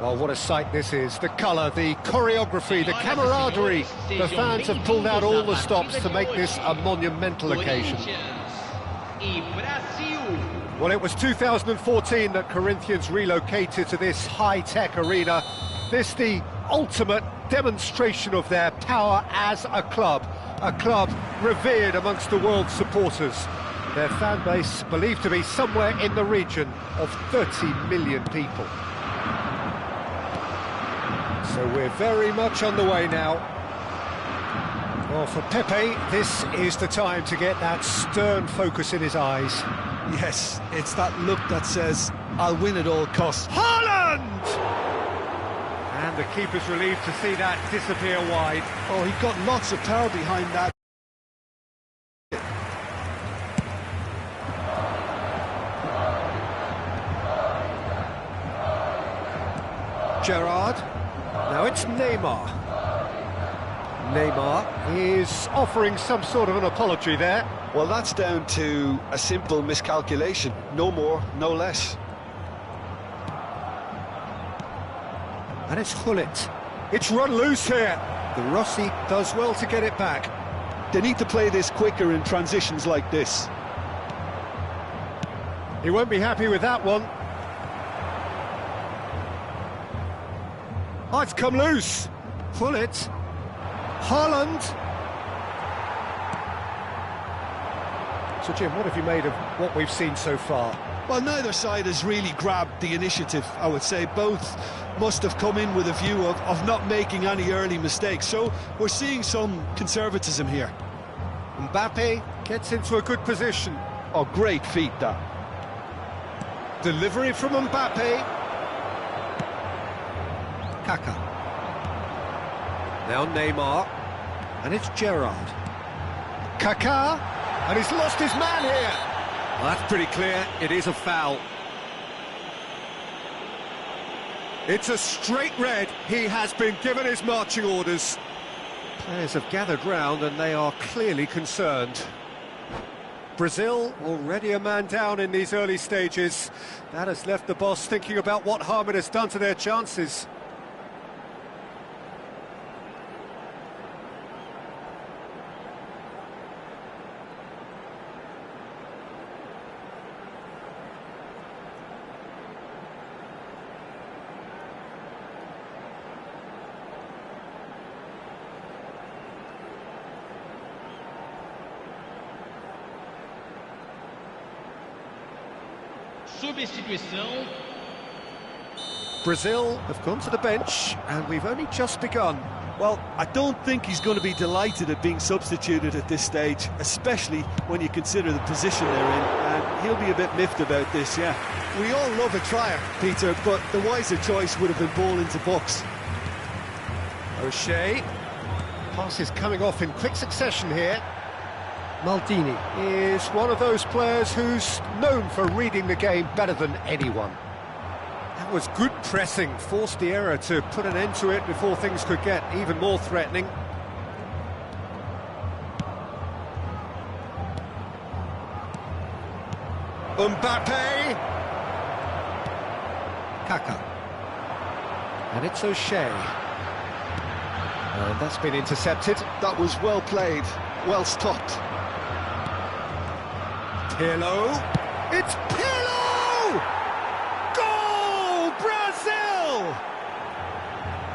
Well, what a sight this is. The colour, the choreography, the camaraderie. The fans have pulled out all the stops to make this a monumental occasion. Well, it was 2014 that Corinthians relocated to this high-tech arena. This the ultimate demonstration of their power as a club revered amongst the world's supporters. Their fan base believed to be somewhere in the region of 30 million people. So we're very much on the way now. Well, for Pepe, this is the time to get that stern focus in his eyes. Yes, it's that look that says, I'll win at all costs. Haaland! And the keeper's relieved to see that disappear wide. Oh, he got lots of power behind that. Gerrard. Now it's Neymar. Neymar is offering some sort of an apology there. Well, that's down to a simple miscalculation. No more, no less. And it's Gullit. It's run loose here. The Rossi does well to get it back. They need to play this quicker in transitions like this. He won't be happy with that one. Oh, it's come loose. Gullit. Haaland. So, Jim, what have you made of what we've seen so far? Well, neither side has really grabbed the initiative, I would say. Both must have come in with a view of not making any early mistakes. So we're seeing some conservatism here. Mbappe gets into a good position. Oh, great feat, that. Delivery from Mbappe. Kaka. Now Neymar. And it's Gerrard. Kaka. And he's lost his man here. Well, that's pretty clear. It is a foul. It's a straight red. He has been given his marching orders. Players have gathered round and they are clearly concerned. Brazil already a man down in these early stages. That has left the boss thinking about what harm it has done to their chances. Substituição. Brazil have gone to the bench and we've only just begun. Well, I don't think he's going to be delighted at being substituted at this stage, especially when you consider the position they're in, and he'll be a bit miffed about this, yeah. We all love a trier, Peter, but the wiser choice would have been ball into box. O'Shea. Pass is coming off in quick succession here. Maldini is one of those players who's known for reading the game better than anyone. That was good pressing, forced the error to put an end to it before things could get even more threatening. Mbappe! Kaka. And it's O'Shea. And that's been intercepted. That was well played, well stopped. Pirlo. It's Pirlo! Goal! Brazil!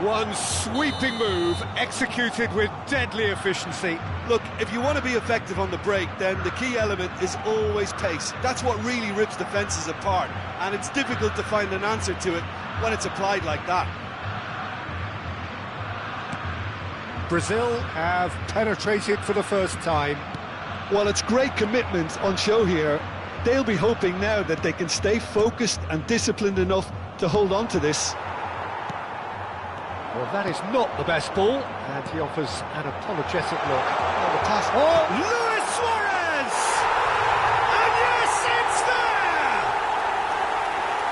One sweeping move, executed with deadly efficiency. Look, if you want to be effective on the break, then the key element is always pace. That's what really rips defences apart, and it's difficult to find an answer to it when it's applied like that. Brazil have penetrated for the first time. Well, it's great commitment on show here. They'll be hoping now that they can stay focused and disciplined enough to hold on to this. Well, that is not the best ball, and he offers an apologetic look. Oh, the pass. Oh, Luis Suarez! And yes, it's there!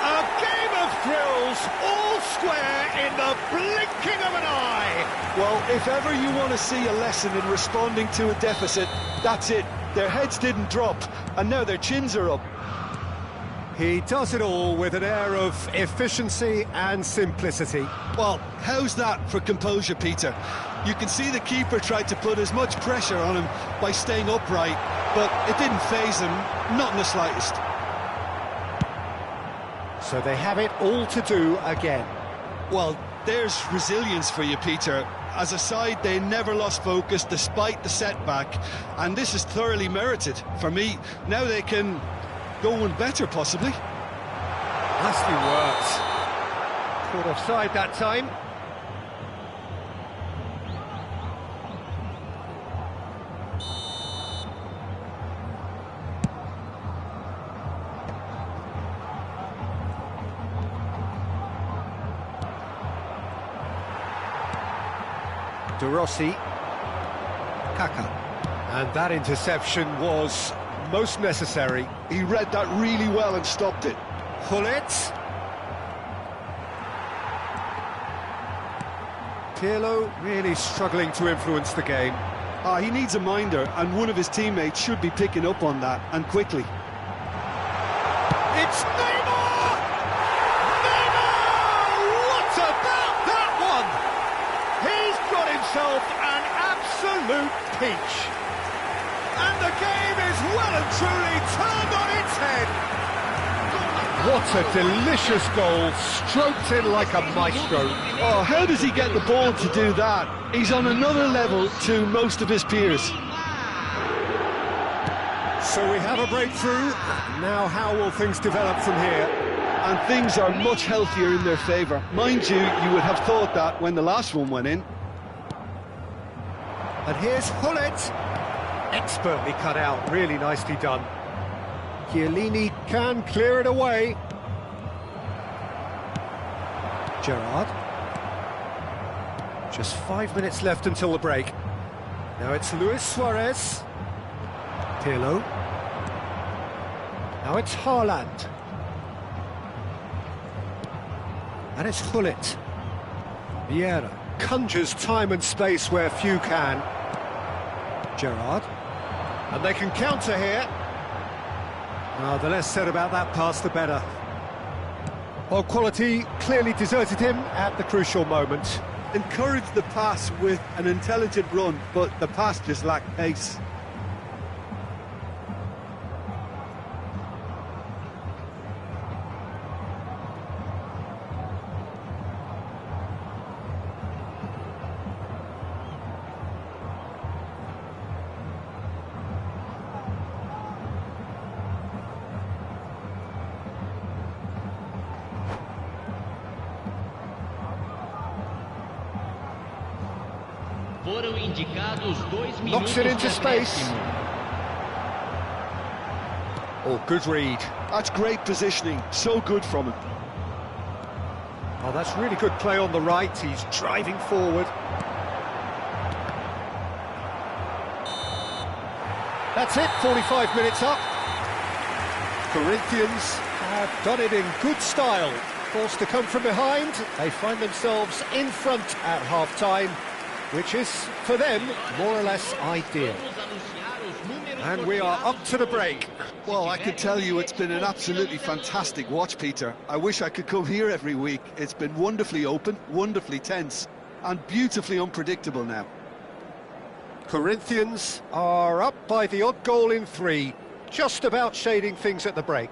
A game of thrills, all square in the blinking of an eye. Well, if ever you want to see a lesson in responding to a deficit, that's it. Their heads didn't drop, and now their chins are up. He does it all with an air of efficiency and simplicity. Well, how's that for composure, Peter? You can see the keeper tried to put as much pressure on him by staying upright, but it didn't faze him, not in the slightest. So they have it all to do again. Well, there's resilience for you, Peter. As a side, they never lost focus despite the setback, and this is thoroughly merited. For me, now they can go one better, possibly. Nicely worked. Caught offside that time. De Rossi, Kaka, and that interception was most necessary. He read that really well and stopped it. Gullit. Pirlo really struggling to influence the game. He needs a minder, and one of his teammates should be picking up on that, and quickly. It's Neymar! Neymar! What about that one? He's got himself an absolute peach. And the game is well and truly turned on its head. What a delicious goal, stroked in like a maestro. Oh, how does he get the ball to do that? He's on another level to most of his peers. So we have a breakthrough. Now how will things develop from here? And things are much healthier in their favour. Mind you, you would have thought that when the last one went in. And here's Gullit. Expertly cut out, really nicely done. Chiellini can clear it away. Gerrard. Just 5 minutes left until the break. Now it's Luis Suarez. Pirlo. Now it's Haaland. And it's Gullit. Vieira conjures time and space where few can. Gerrard. And they can counter here. The less said about that pass, the better. Well, quality clearly deserted him at the crucial moment. Encouraged the pass with an intelligent run, but the pass just lacked pace. Knocks it into space. Oh, good read. That's great positioning, so good from him. Oh, that's really good play on the right. He's driving forward. That's it, 45 minutes up. Corinthians have done it in good style. Forced to come from behind, they find themselves in front at half-time, which is, for them, more or less ideal. And we are up to the break. Well, I can tell you it's been an absolutely fantastic watch, Peter. I wish I could come here every week. It's been wonderfully open, wonderfully tense, and beautifully unpredictable now. Corinthians are up by the odd goal in 3, just about shading things at the break.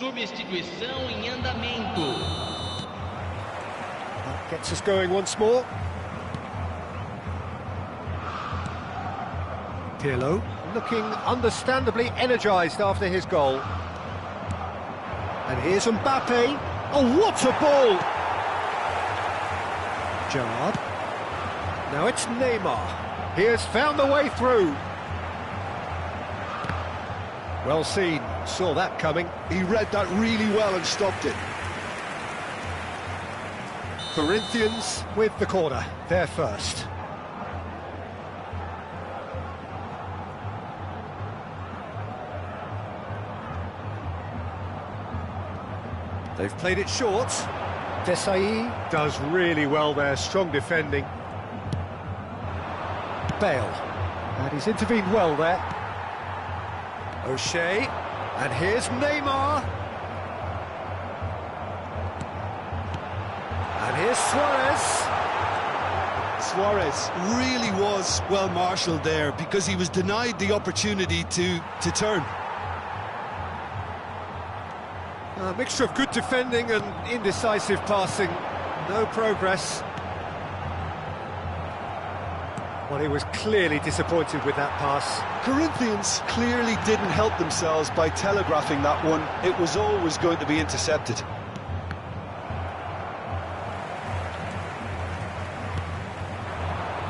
Substituição em andamento. That gets us going once more. Pirlo looking understandably energised after his goal. And here's Mbappe. Oh, what a ball! Gerrard. Now it's Neymar. He has found the way through. Well seen, saw that coming. He read that really well and stopped it. Corinthians with the corner, they're first. They've played it short. Desai does really well there, strong defending. Bale, and he's intervened well there. O'Shea, and here's Neymar. And here's Suarez. Suarez really was well marshalled there because he was denied the opportunity to turn. A mixture of good defending and indecisive passing. No progress. Well, he was clearly disappointed with that pass. Corinthians clearly didn't help themselves by telegraphing that one. It was always going to be intercepted.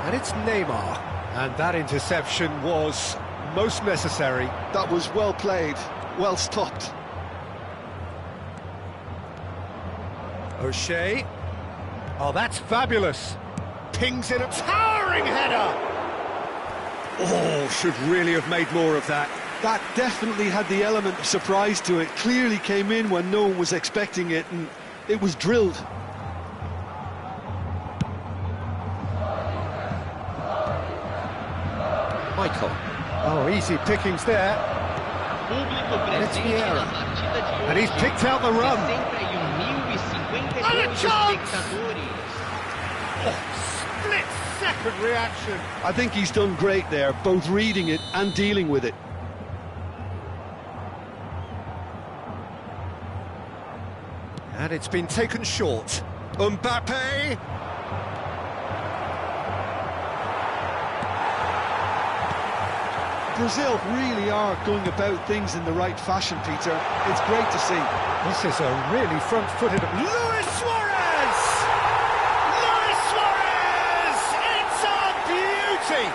And it's Neymar. And that interception was most necessary. That was well played, well stopped. O'Shea. Oh, that's fabulous. Pings in a towering header. Oh, should really have made more of that. That definitely had the element of surprise to it. Clearly came in when no one was expecting it, and it was drilled. Michael. Oh, easy pickings there. It's Vieira. And he's picked out the run. And a chance! Oh, split-second reaction. I think he's done great there, both reading it and dealing with it. And it's been taken short. Mbappe. Brazil really are going about things in the right fashion, Peter. It's great to see. This is a really front-footed... Luis Suarez! Luis Suarez! It's a beauty!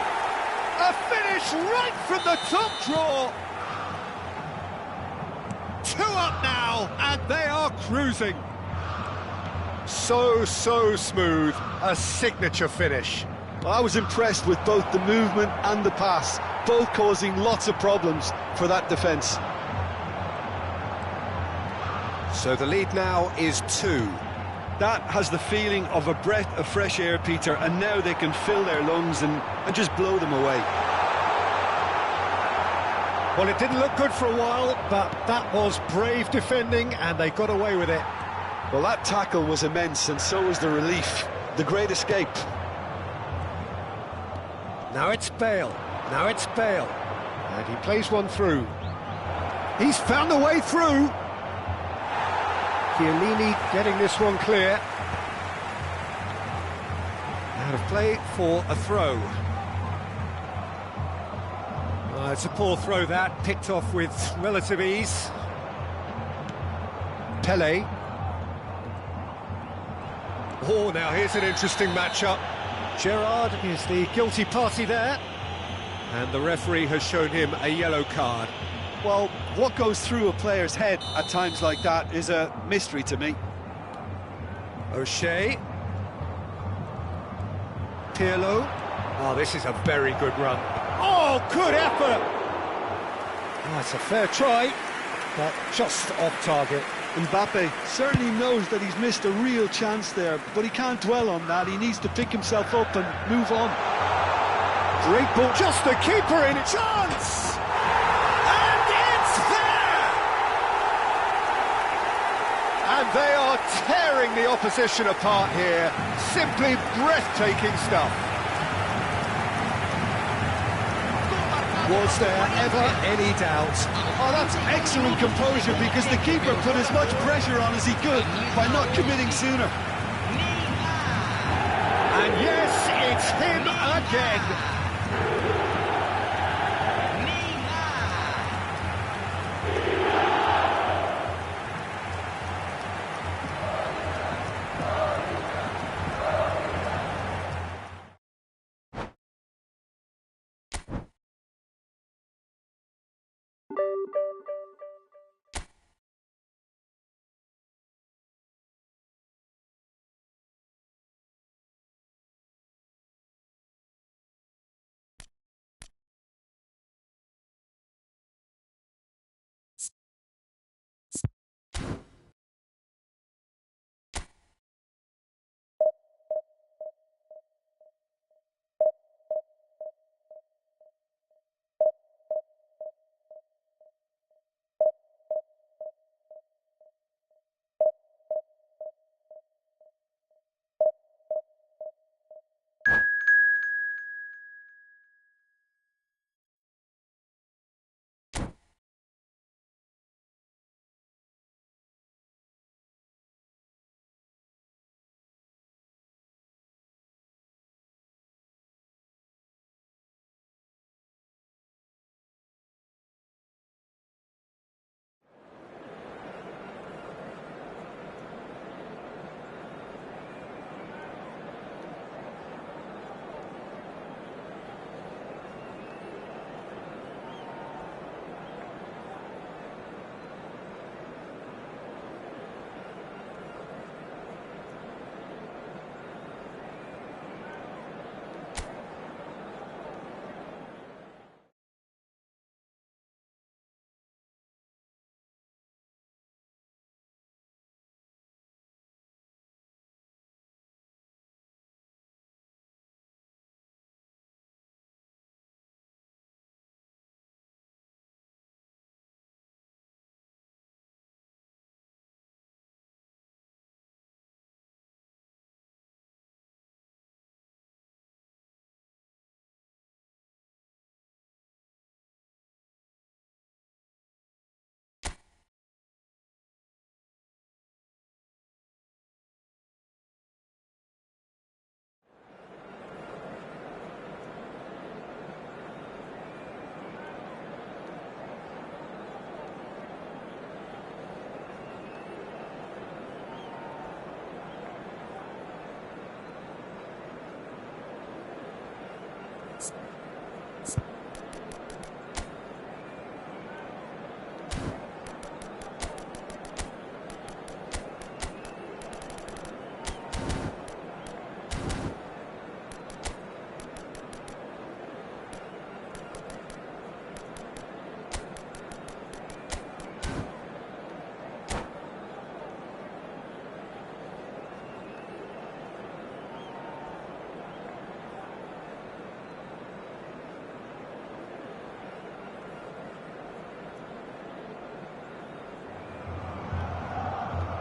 A finish right from the top draw. 2 up now, and they are cruising. So smooth. A signature finish. Well, I was impressed with both the movement and the pass, both causing lots of problems for that defence. So the lead now is 2. That has the feeling of a breath of fresh air, Peter, and now they can fill their lungs and just blow them away. Well, it didn't look good for a while, but that was brave defending, and they got away with it. Well, that tackle was immense, and so was the relief. The great escape. Now it's Bale. Now it's Bale. And he plays one through. He's found a way through. Chiellini getting this one clear. Out of play for a throw. It's a poor throw that, picked off with relative ease. Pele. Oh, now here's an interesting matchup. Gerrard is the guilty party there. And the referee has shown him a yellow card. Well, what goes through a player's head at times like that is a mystery to me. O'Shea. Pirlo. Oh, this is a very good run. Oh, good effort! Oh, it's a fair try, but just off target. Mbappe certainly knows that he's missed a real chance there, but he can't dwell on that. He needs to pick himself up and move on. Great ball, just the keeper in, chance! And it's there! And they are tearing the opposition apart here. Simply breathtaking stuff. Was there ever any doubt? Oh, that's excellent composure, because the keeper put as much pressure on as he could by not committing sooner. And yes, it's him again.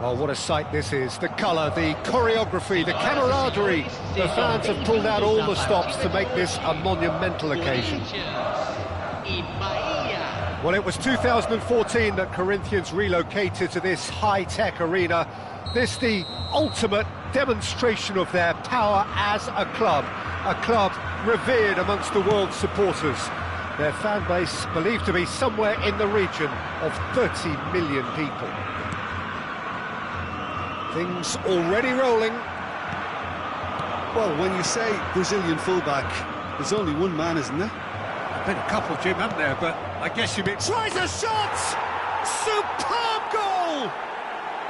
Well, what a sight this is. The colour, the choreography, the camaraderie. The fans have pulled out all the stops to make this a monumental occasion. Well, it was 2014 that Corinthians relocated to this high-tech arena. This the ultimate demonstration of their power as a club revered amongst the world's supporters. Their fan base believed to be somewhere in the region of 30 million people. Things already rolling. Well, when you say Brazilian fullback, there's only one man, isn't there? There've been a couple, Jim, haven't there? But I guess you mean... Tries a shot! Superb goal!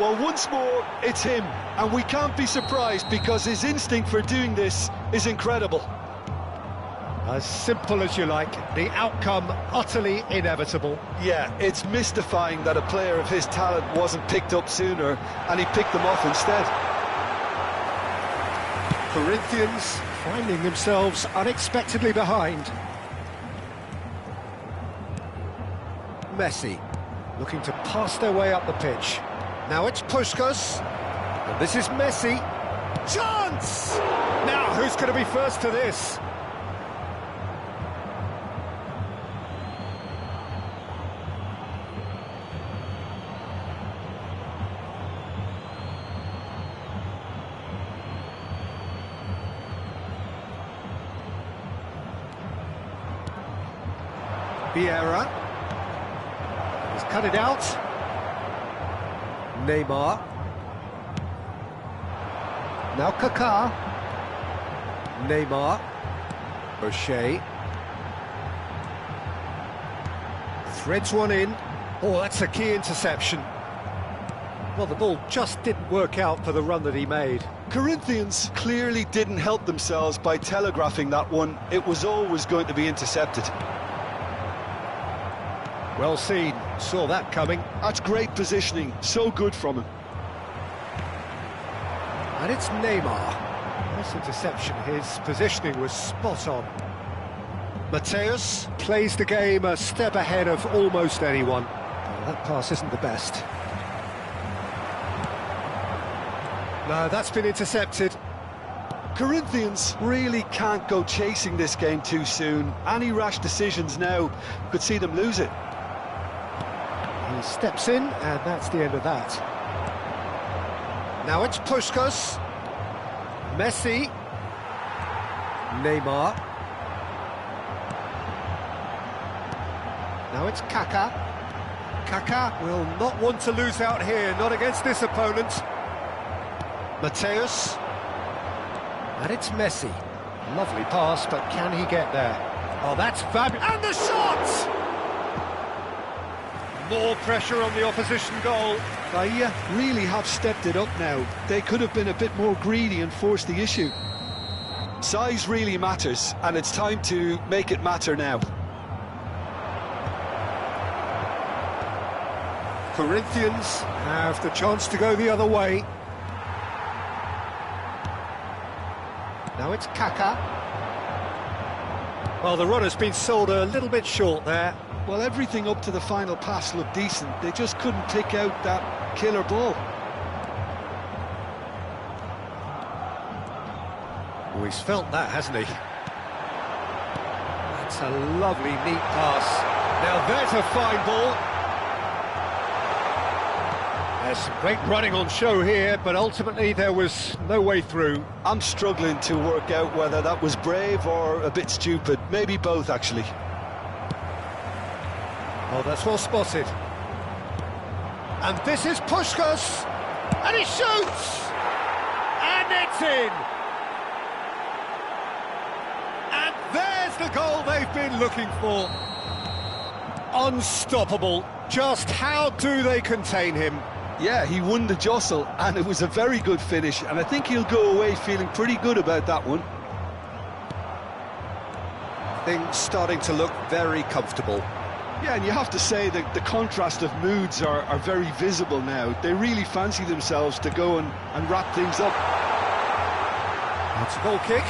Well, once more, it's him. And we can't be surprised because his instinct for doing this is incredible. As simple as you like, the outcome utterly inevitable. Yeah, it's mystifying that a player of his talent wasn't picked up sooner, and he picked them off instead. Corinthians finding themselves unexpectedly behind. Messi looking to pass their way up the pitch. Now it's Puskas, and this is Messi. Chance! Now who's going to be first to this? Vieira has cut it out. Neymar. Now Kaká. Neymar. O'Shea. Threads one in. Oh, that's a key interception. Well, the ball just didn't work out for the run that he made. Corinthians clearly didn't help themselves by telegraphing that one. It was always going to be intercepted. Well seen, saw that coming. That's great positioning, so good from him. And it's Neymar. Nice interception, his positioning was spot on. Mateus plays the game a step ahead of almost anyone. Well, that pass isn't the best. No, that's been intercepted. Corinthians really can't go chasing this game too soon. Any rash decisions now could see them lose it. He steps in, and that's the end of that. Now it's Puskas. Messi. Neymar. Now it's Kaká. Kaká will not want to lose out here, not against this opponent. Mateus. And it's Messi. Lovely pass, but can he get there? Oh, that's fabulous. And the shot! More pressure on the opposition goal. They really have stepped it up now. They could have been a bit more greedy and forced the issue. Size really matters, and it's time to make it matter now. Corinthians have the chance to go the other way. Now it's Kaká. Well, the runner's been sold a little bit short there. Well, everything up to the final pass looked decent. They just couldn't pick out that killer ball. Oh, he's felt that, hasn't he? That's a lovely, neat pass. Now there's a fine ball. There's some great running on show here, but ultimately there was no way through. I'm struggling to work out whether that was brave or a bit stupid. Maybe both, actually. Oh, that's well spotted. And this is Puskas, and he shoots! And it's in! And there's the goal they've been looking for. Unstoppable. Just how do they contain him? Yeah, he won the jostle, and it was a very good finish, and I think he'll go away feeling pretty good about that one. Things starting to look very comfortable. Yeah, and you have to say that the contrast of moods are very visible now. They really fancy themselves to go and wrap things up. That's a goal kick.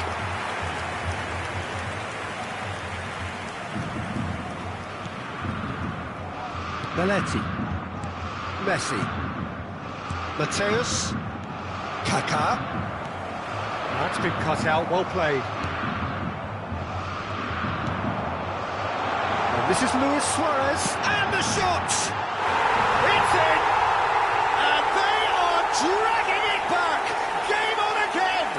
Belletti. Messi. Mateus. Kaká. That's been cut out, well played. And this is Luis Suarez, and the shot! It's in! And they are dragging it back! Game on again!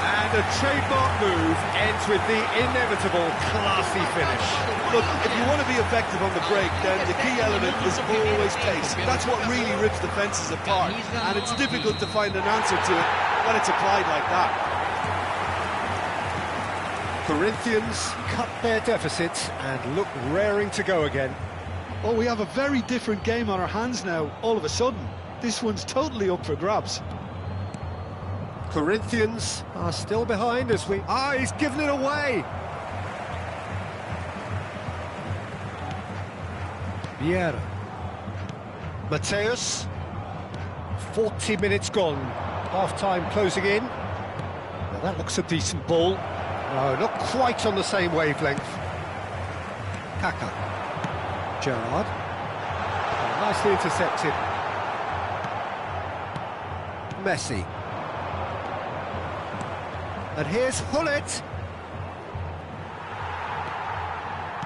And a trademark move ends with the inevitable classy finish. Look, if you want to be effective on the break, then the key element is always pace. That's what really rips defences apart, and it's difficult to find an answer to it when it's applied like that. Corinthians cut their deficit and look raring to go again. Oh, we have a very different game on our hands now, all of a sudden. This one's totally up for grabs. Corinthians are still behind as we... he's given it away! Vieira. Mateus. 40 minutes gone. Half-time closing in. Now that looks a decent ball. No, not quite on the same wavelength. Kaká. Gerrard. Nicely intercepted. Messi. And here's Hullet.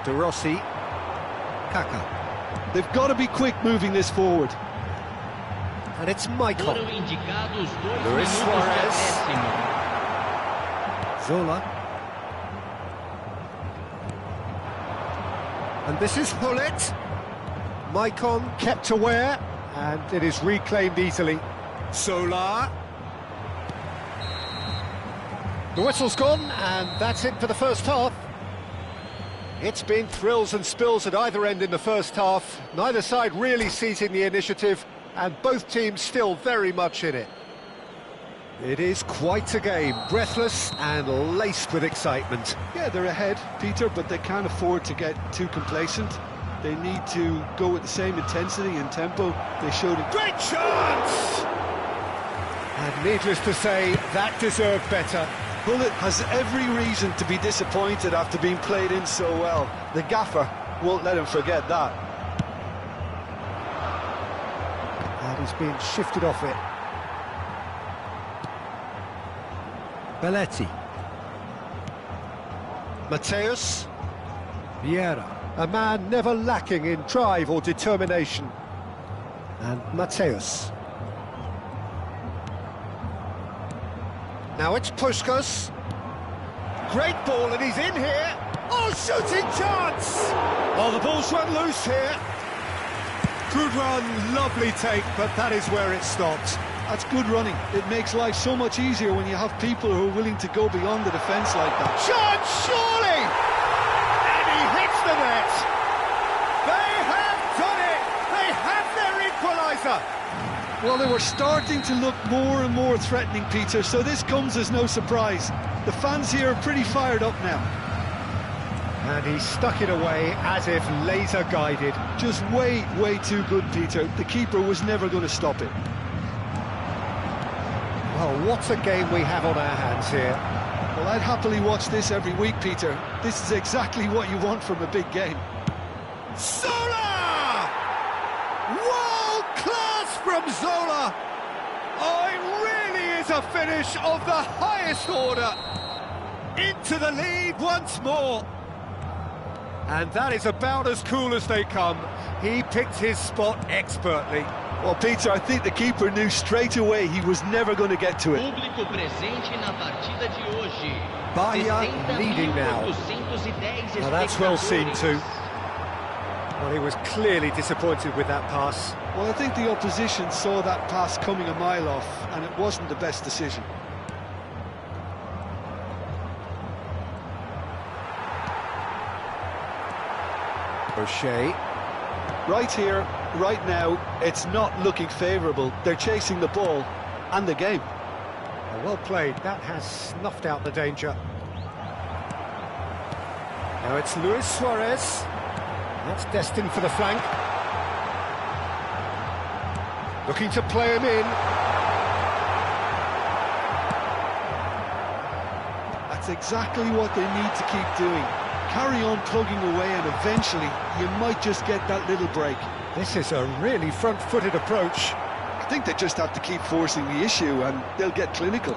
De Rossi. Kaká. They've got to be quick moving this forward. And it's Michael. Luis Suarez. Zola. And this is Hullet. Maicon kept aware, and it is reclaimed easily. Zola. The whistle's gone, and that's it for the first half. It's been thrills and spills at either end in the first half. Neither side really seizing the initiative, and both teams still very much in it. It is quite a game, breathless and laced with excitement. Yeah, they're ahead, Peter, but they can't afford to get too complacent. They need to go with the same intensity and tempo they showed it. Great chance! And needless to say, that deserved better. Hullet has every reason to be disappointed after being played in so well. The gaffer won't let him forget that. And he's being shifted off it. Belletti. Mateus. Vieira. A man never lacking in drive or determination. And Mateus. Now it's Puskás. Great ball, and he's in here. Oh, shooting chance! Oh, the ball's run loose here. Good run, lovely take, but that is where it stopped. That's good running. It makes life so much easier when you have people who are willing to go beyond the defence like that. Chance, surely! And he hits the net. They have done it! They have their equaliser! Well, they were starting to look more and more threatening, Peter, so this comes as no surprise. The fans here are pretty fired up now. And he stuck it away as if laser-guided. Just way too good, Peter. The keeper was never going to stop it. Well, what a game we have on our hands here. Well, I'd happily watch this every week, Peter. This is exactly what you want from a big game. Zola! World class from Zola! Oh, it really is a finish of the highest order. Into the lead once more. And that is about as cool as they come. He picked his spot expertly. Well, Peter, I think the keeper knew straight away he was never going to get to it. Bahia leading now. Now that's well seen too. Well, he was clearly disappointed with that pass. Well, I think the opposition saw that pass coming a mile off, and it wasn't the best decision. O'Shea. Right here, right now, it's not looking favourable. They're chasing the ball and the game. Well played. That has snuffed out the danger. Now it's Luis Suarez. That's destined for the flank. Looking to play him in. That's exactly what they need to keep doing. Carry on plugging away and eventually you might just get that little break. This is a really front-footed approach. I think they just have to keep forcing the issue and they'll get clinical.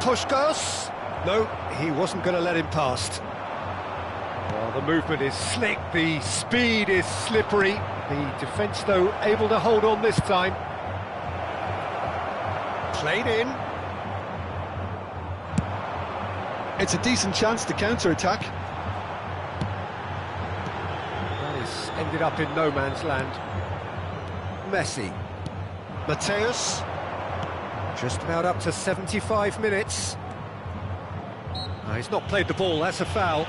Puskás. No, he wasn't going to let him past. Well, the movement is slick, the speed is slippery. The defence, though, able to hold on this time. Played in. It's a decent chance to counter-attack. That is ended up in no man's land. Messi. Mateus. Just about up to 75 minutes. No, he's not played the ball, that's a foul.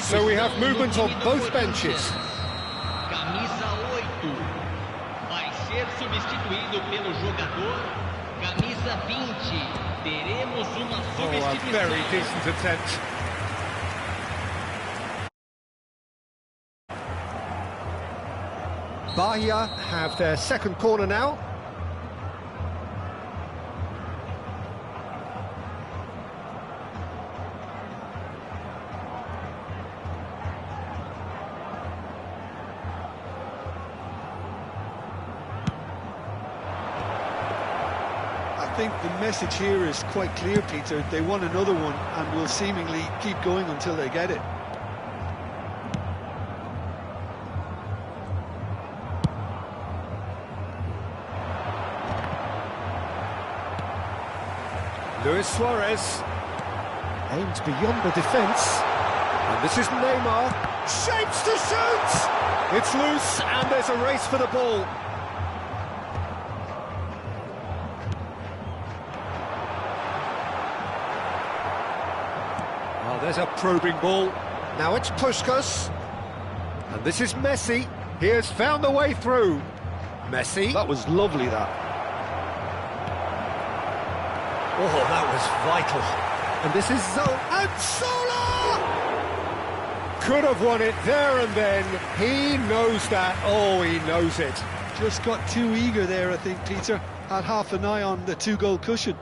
So we have movement on both benches. Camisa 8 vai ser substituído pelo jogador camisa 20. Teremos uma substituição. Oh, a very decent attempt. Bahia have their second corner now. I think the message here is quite clear, Peter. They want another one and will seemingly keep going until they get it. Luis Suarez aims beyond the defence, and this is Neymar, shapes to shoot! It's loose, and there's a race for the ball. Oh, there's a probing ball. Now it's Puskás, and this is Messi. He has found the way through. Messi. That was lovely, that. Oh, that was vital. And this is and Sola! Could have won it there and then. He knows that. Oh, he knows it. Just got too eager there, I think, Peter. Had half an eye on the two-goal cushion.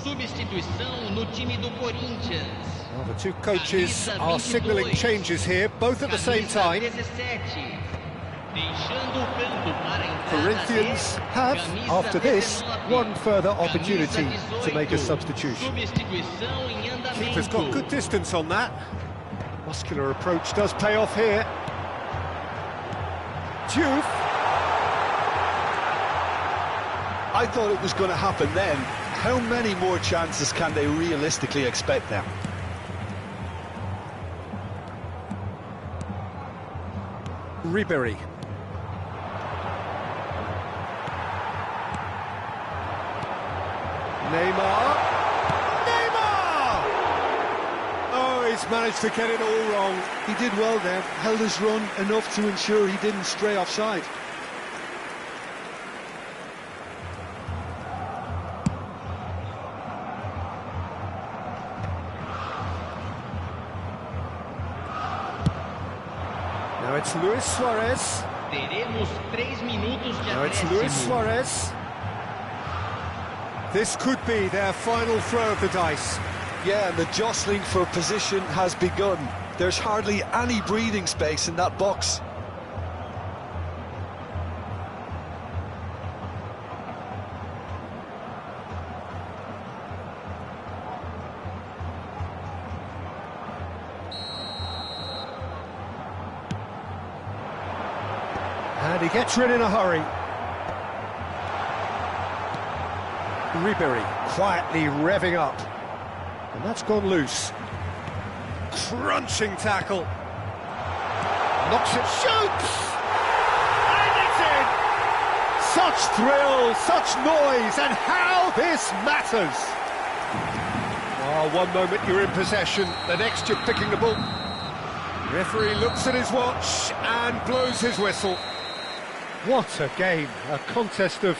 Substituição no time do Corinthians. Well, the two coaches are signalling changes here, both at the same time. Corinthians have, after this, one further opportunity to make a substitution. Keeper's got good distance on that. Muscular approach does pay off here. Diouf. I thought it was going to happen then. How many more chances can they realistically expect now? Ribery. Neymar. Oh, he's managed to get it all wrong. He did well there, held his run enough to ensure he didn't stray offside. Now it's Luis Suarez. Teremos 3 minutos de Now it's Luis acréscimo. Suarez. This could be their final throw of the dice. Yeah, and the jostling for position has begun. There's hardly any breathing space in that box. And he gets rid in a hurry. Ribery quietly revving up. And that's gone loose. Crunching tackle. Knocks it, shoots! And it's in! Such thrill, such noise, and how this matters! Oh, one moment you're in possession, the next you're picking the ball. Referee looks at his watch and blows his whistle. What a game, a contest of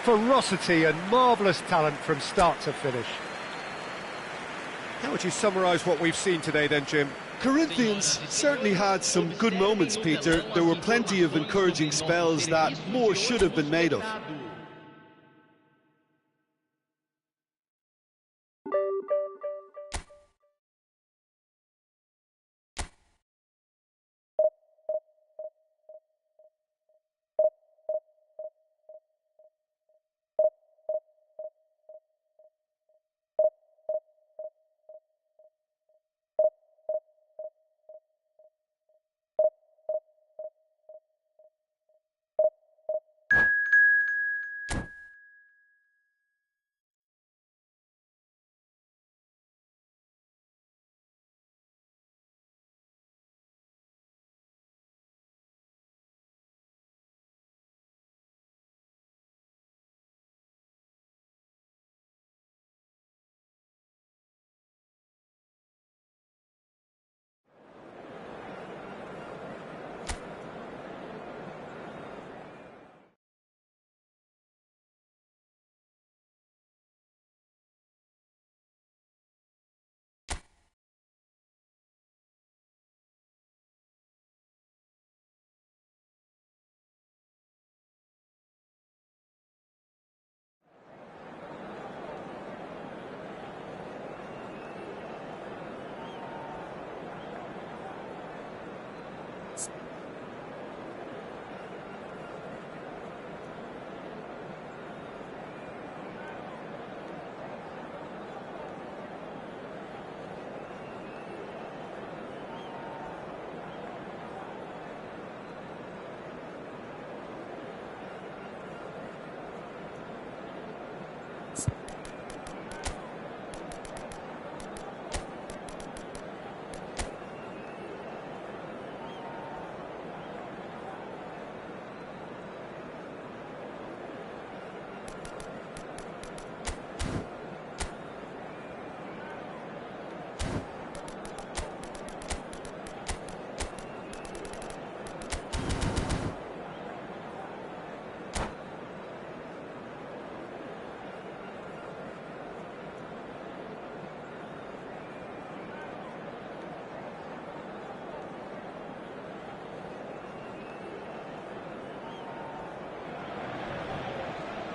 ferocity and marvellous talent from start to finish. How would you summarise what we've seen today then, Jim? Corinthians certainly had some good moments, Peter. There were plenty of encouraging spells that more should have been made of.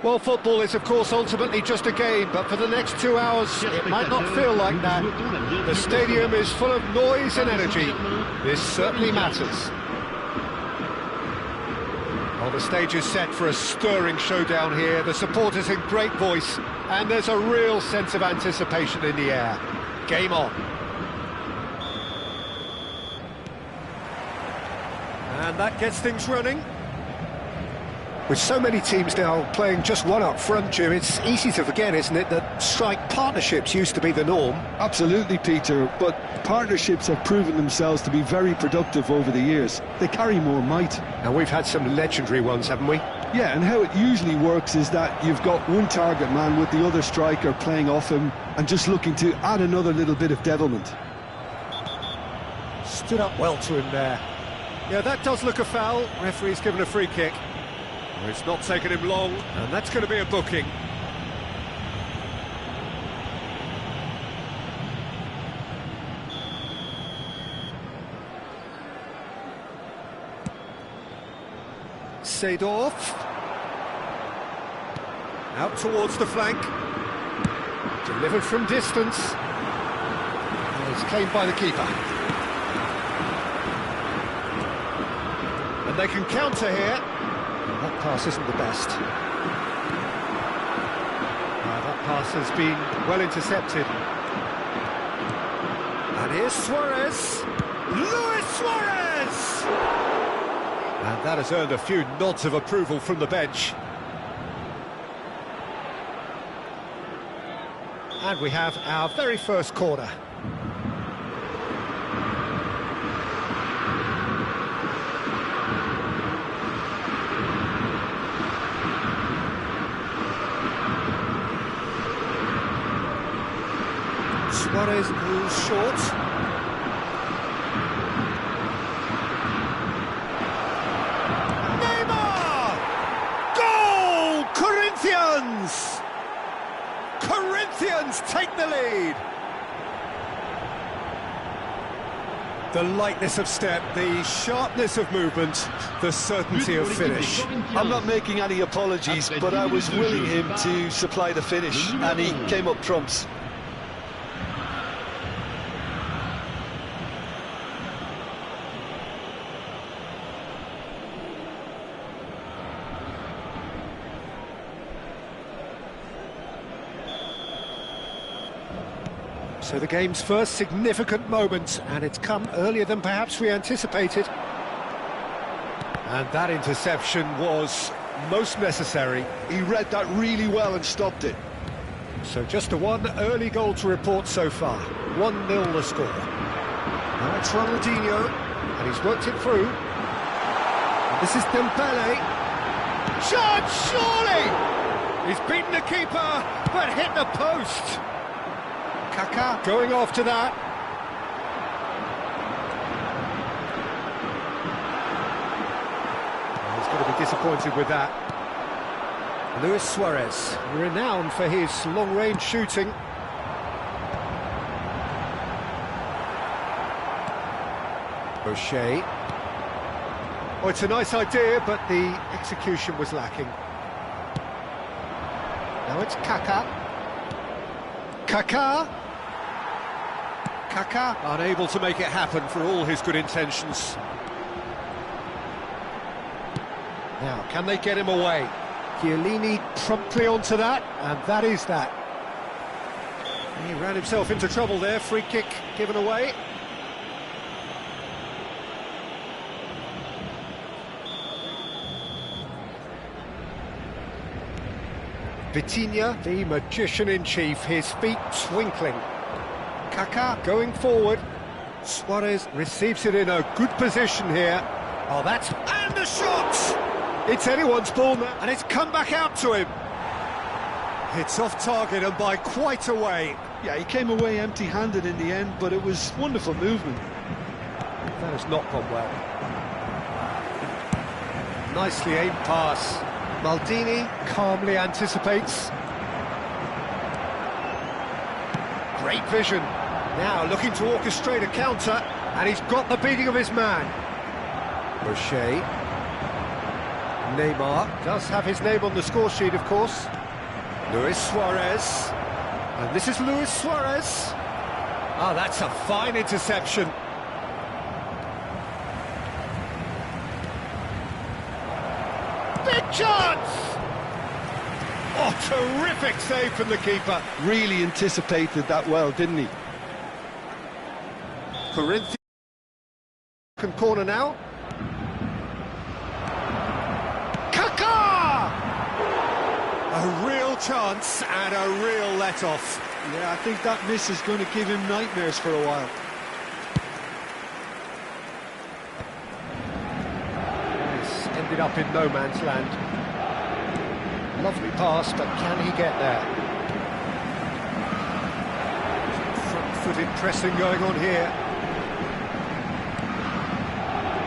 Well, football is, of course, ultimately just a game, but for the next 2 hours, it might not feel like that. The stadium is full of noise and energy. This certainly matters. Well, the stage is set for a stirring showdown here. The supporters in great voice, and there's a real sense of anticipation in the air. Game on. And that gets things running. With so many teams now playing just one up front, Jim, it's easy to forget, isn't it, that strike partnerships used to be the norm? Absolutely, Peter, but partnerships have proven themselves to be very productive over the years. They carry more might. And we've had some legendary ones, haven't we? Yeah, and how it usually works is that you've got one target man with the other striker playing off him and just looking to add another little bit of devilment. Stood up well to him there. Yeah, that does look a foul. Referee's given a free kick. Well, it's not taken him long, and that's going to be a booking. Seedorf. Out towards the flank. Delivered from distance. And it's claimed by the keeper. And they can counter here. That pass isn't the best. That pass has been well intercepted. And here's Suarez. Luis Suarez! And that has earned a few nods of approval from the bench. And we have our very first corner. Suarez moves short. Neymar! Goal! Corinthians! Corinthians take the lead. The lightness of step, the sharpness of movement, the certainty of finish. I'm not making any apologies, but I was willing him to supply the finish, and he came up trumps. So the game's first significant moment, and it's come earlier than perhaps we anticipated. And that interception was most necessary. He read that really well and stopped it. So just the one early goal to report so far. 1-0 the score. Now it's Ronaldinho, and he's worked it through. And this is Dembele. Shot, surely! He's beaten the keeper, but hit the post. Kaká going after that. He's going to be disappointed with that. Luis Suarez, renowned for his long-range shooting. O'Shea. Oh, it's a nice idea, but the execution was lacking. Now it's Kaká. Kaká unable to make it happen for all his good intentions. Now, can they get him away? Chiellini promptly onto that, and that is that. He ran himself into trouble there, free kick given away. Vitinha, the magician-in-chief, his feet twinkling. Kaká going forward. Suarez receives it in a good position here. Oh, that's... and the shot! It's anyone's ball now, and it's come back out to him. It's off target and by quite a way. Yeah, he came away empty-handed in the end, but it was wonderful movement. That has not gone well. Nicely aimed pass. Maldini calmly anticipates. Great vision. Now looking to orchestrate a counter, and he's got the beating of his man. O'Shea. Neymar does have his name on the score sheet, of course. Luis Suarez. And this is Luis Suarez. Oh, that's a fine interception. Big chance! Oh, terrific save from the keeper. Really anticipated that well, didn't he? Corinthians can corner now. Kaká! chance and a real let-off. Yeah, I think that miss is going to give him nightmares for a while. Yes, ended up in no man's land. Lovely pass, but can he get there? Front-footed pressing going on here.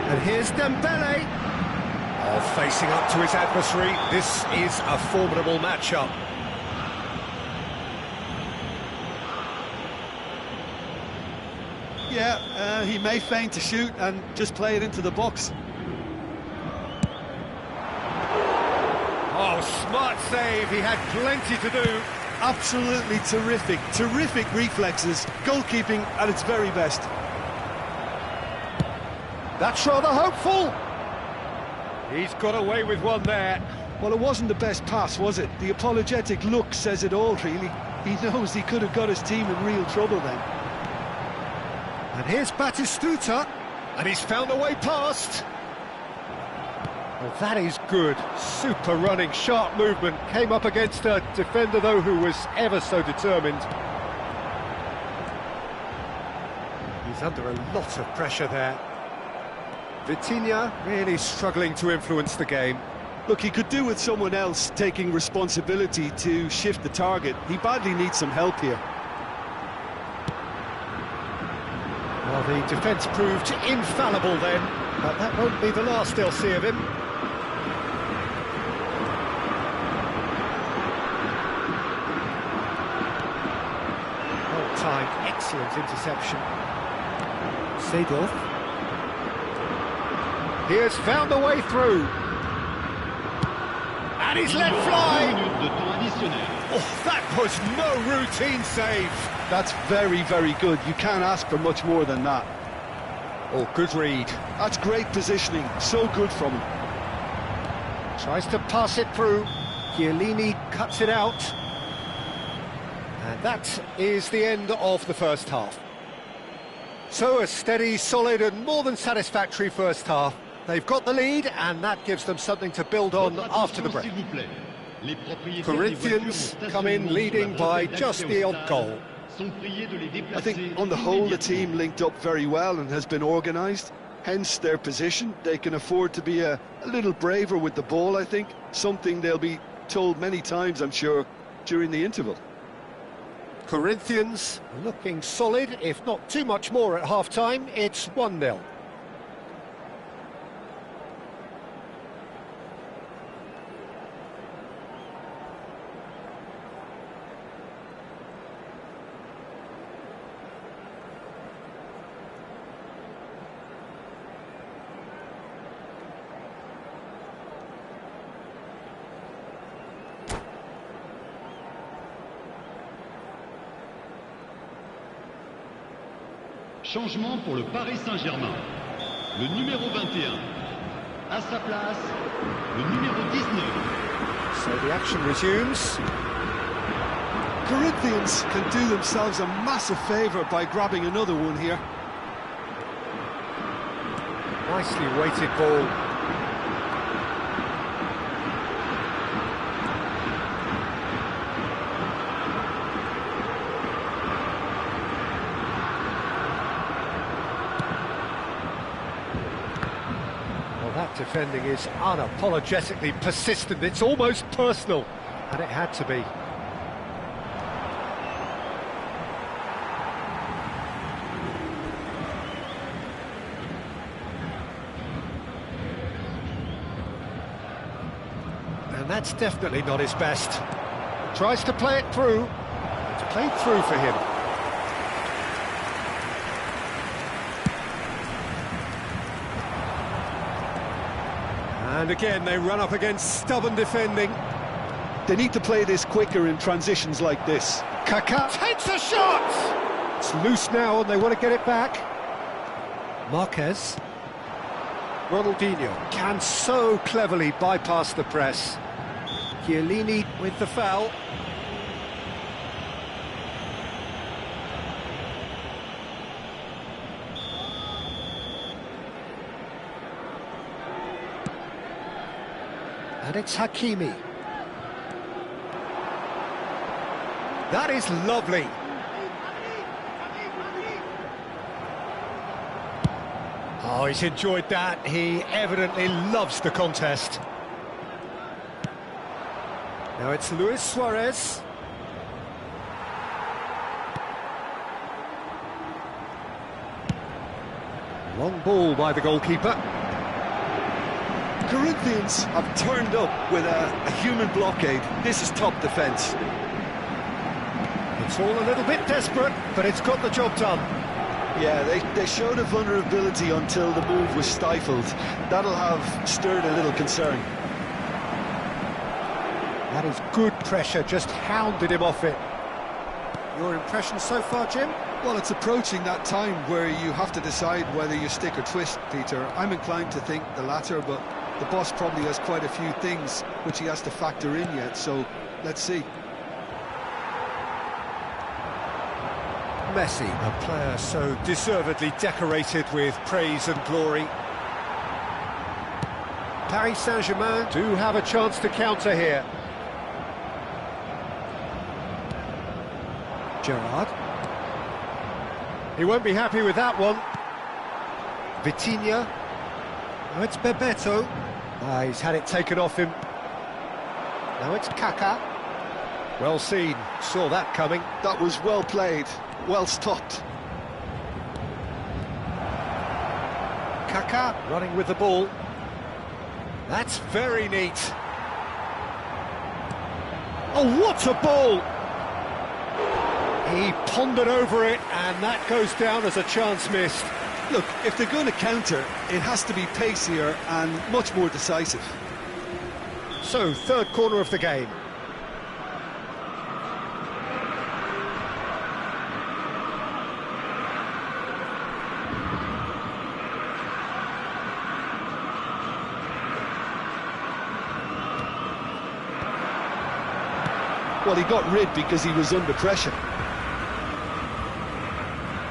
And here's Dembele. Oh, facing up to his adversary. This is a formidable matchup. Yeah, he may feign to shoot and just play it into the box. Oh, smart save. He had plenty to do. Absolutely terrific, terrific reflexes. Goalkeeping at its very best. That's rather hopeful. He's got away with one there. Well, it wasn't the best pass, was it? The apologetic look says it all, really. He knows he could have got his team in real trouble then. And here's Batistuta, and he's found a way past. Well, that is good. Super running, sharp movement. Came up against a defender, though, who was ever so determined. He's under a lot of pressure there. Vitinha really struggling to influence the game. Look, he could do with someone else taking responsibility to shift the target. He badly needs some help here. Well, the defence proved infallible then, but that won't be the last they'll see of him. Well-timed, excellent interception. Seedorf. He has found a way through. And he's let fly. Oh, that was no routine save. That's very, very good. You can't ask for much more than that. Oh, good read. That's great positioning. So good from him. Tries to pass it through. Chiellini cuts it out. And that is the end of the first half. So a steady, solid and more than satisfactory first half. They've got the lead and that gives them something to build on after the break. Corinthians come in leading by just the odd goal. I think on the whole the team linked up very well and has been organised, hence their position. They can afford to be a little braver with the ball, I think, something they'll be told many times, I'm sure, during the interval. Corinthians looking solid, if not too much more at half-time. It's 1-0. Changement pour le Paris Saint-Germain. Le numéro 21. À sa place, le numéro 19. So the action resumes. Corinthians can do themselves a massive favour by grabbing another one here. Nicely weighted ball. That defending is unapologetically persistent. It's almost personal, and it had to be. And that's definitely not his best. Tries to play it through. It's played through for him. And again, they run up against stubborn defending. They need to play this quicker in transitions like this. Kaká takes a shot! It's loose now and they want to get it back. Marquez. Ronaldinho can so cleverly bypass the press. Chiellini with the foul. And it's Hakimi. That is lovely. Oh, he's enjoyed that. He evidently loves the contest. Now it's Luis Suarez. Long ball by the goalkeeper. Corinthians have turned up with a human blockade. This is top defence. It's all a little bit desperate, but it's got the job done. Yeah, they showed a vulnerability until the move was stifled. That'll have stirred a little concern. That is good pressure, just hounded him off it. Your impression so far, Jim? Well, it's approaching that time where you have to decide whether you stick or twist, Peter. I'm inclined to think the latter, but the boss probably has quite a few things which he has to factor in yet, so let's see. Messi, a player so deservedly decorated with praise and glory. Paris Saint-Germain do have a chance to counter here. Gerrard. He won't be happy with that one. Vitinha. Now it's Bebeto. He's had it taken off him. Now it's Kaká. Well seen, saw that coming. That was well played, well stopped. Kaká running with the ball. That's very neat. Oh, what a ball! He pondered over it, and that goes down as a chance missed. Look, if they're going to counter, it has to be pacier and much more decisive. So, third corner of the game. Well, he got rid because he was under pressure.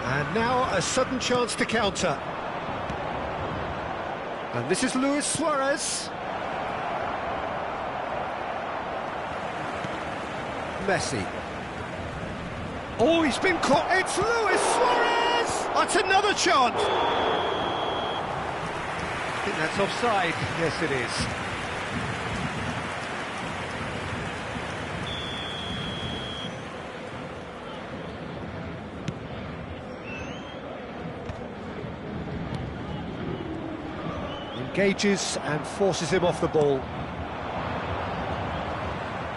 And now a sudden chance to counter. And this is Luis Suarez. Messi. Oh, he's been caught. It's Luis Suarez! That's another chance. I think that's offside. Yes, it is. Engages and forces him off the ball.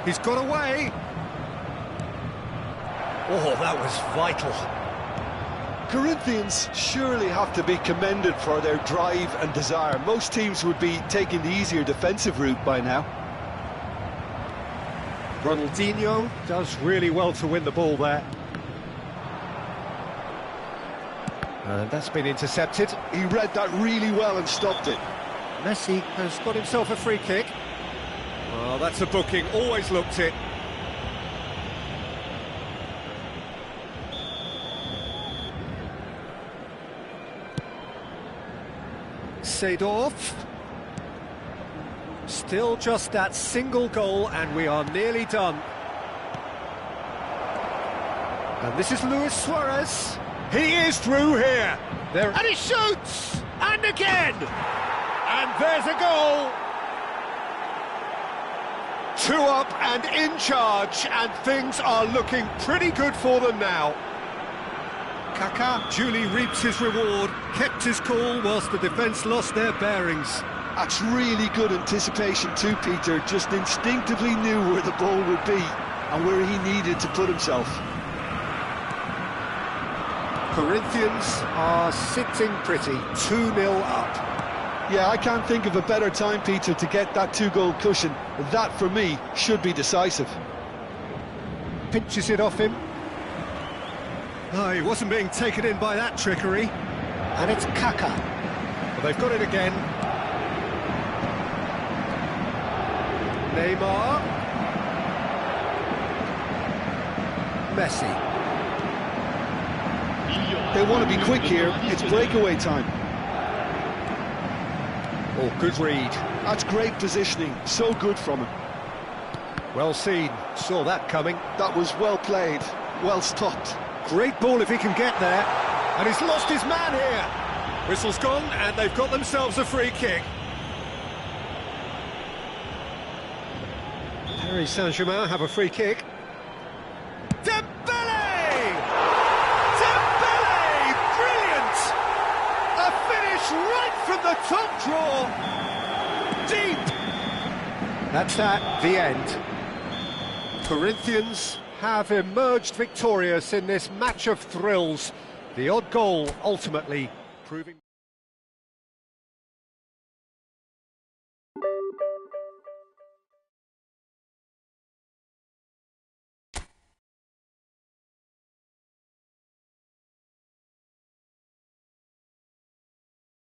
He's got away. Oh, that was vital. Corinthians surely have to be commended for their drive and desire. Most teams would be taking the easier defensive route by now. Ronaldinho does really well to win the ball there. And that's been intercepted. He read that really well and stopped it. Messi has got himself a free kick. Oh, that's a booking, always looked it. Seedorf. Still just that single goal and we are nearly done. And this is Luis Suarez. He is through here. There, and he shoots! And again! And there's a goal! 2 up and in charge, and things are looking pretty good for them now. Kaká duly reaps his reward, kept his cool whilst the defence lost their bearings. That's really good anticipation too, Peter. Just instinctively knew where the ball would be and where he needed to put himself. Corinthians are sitting pretty, 2-0 up. Yeah, I can't think of a better time, Peter, to get that 2-goal cushion. That, for me, should be decisive. Pinches it off him. No, he wasn't being taken in by that trickery. And it's Kaká. Well, they've got it again. Neymar. Messi. They want to be quick here. It's breakaway time. Oh, good read. That's great positioning. So good from him. Well seen, saw that coming. That was well played, well stopped. Great ball if he can get there. And he's lost his man here. Whistle's gone, and they've got themselves a free kick. Paris Saint-Germain have a free kick. Dembele! Dembele! Brilliant! A finish right from the top draw. Deep! That's that, the end. Corinthians have emerged victorious in this match of thrills. The odd goal ultimately proving...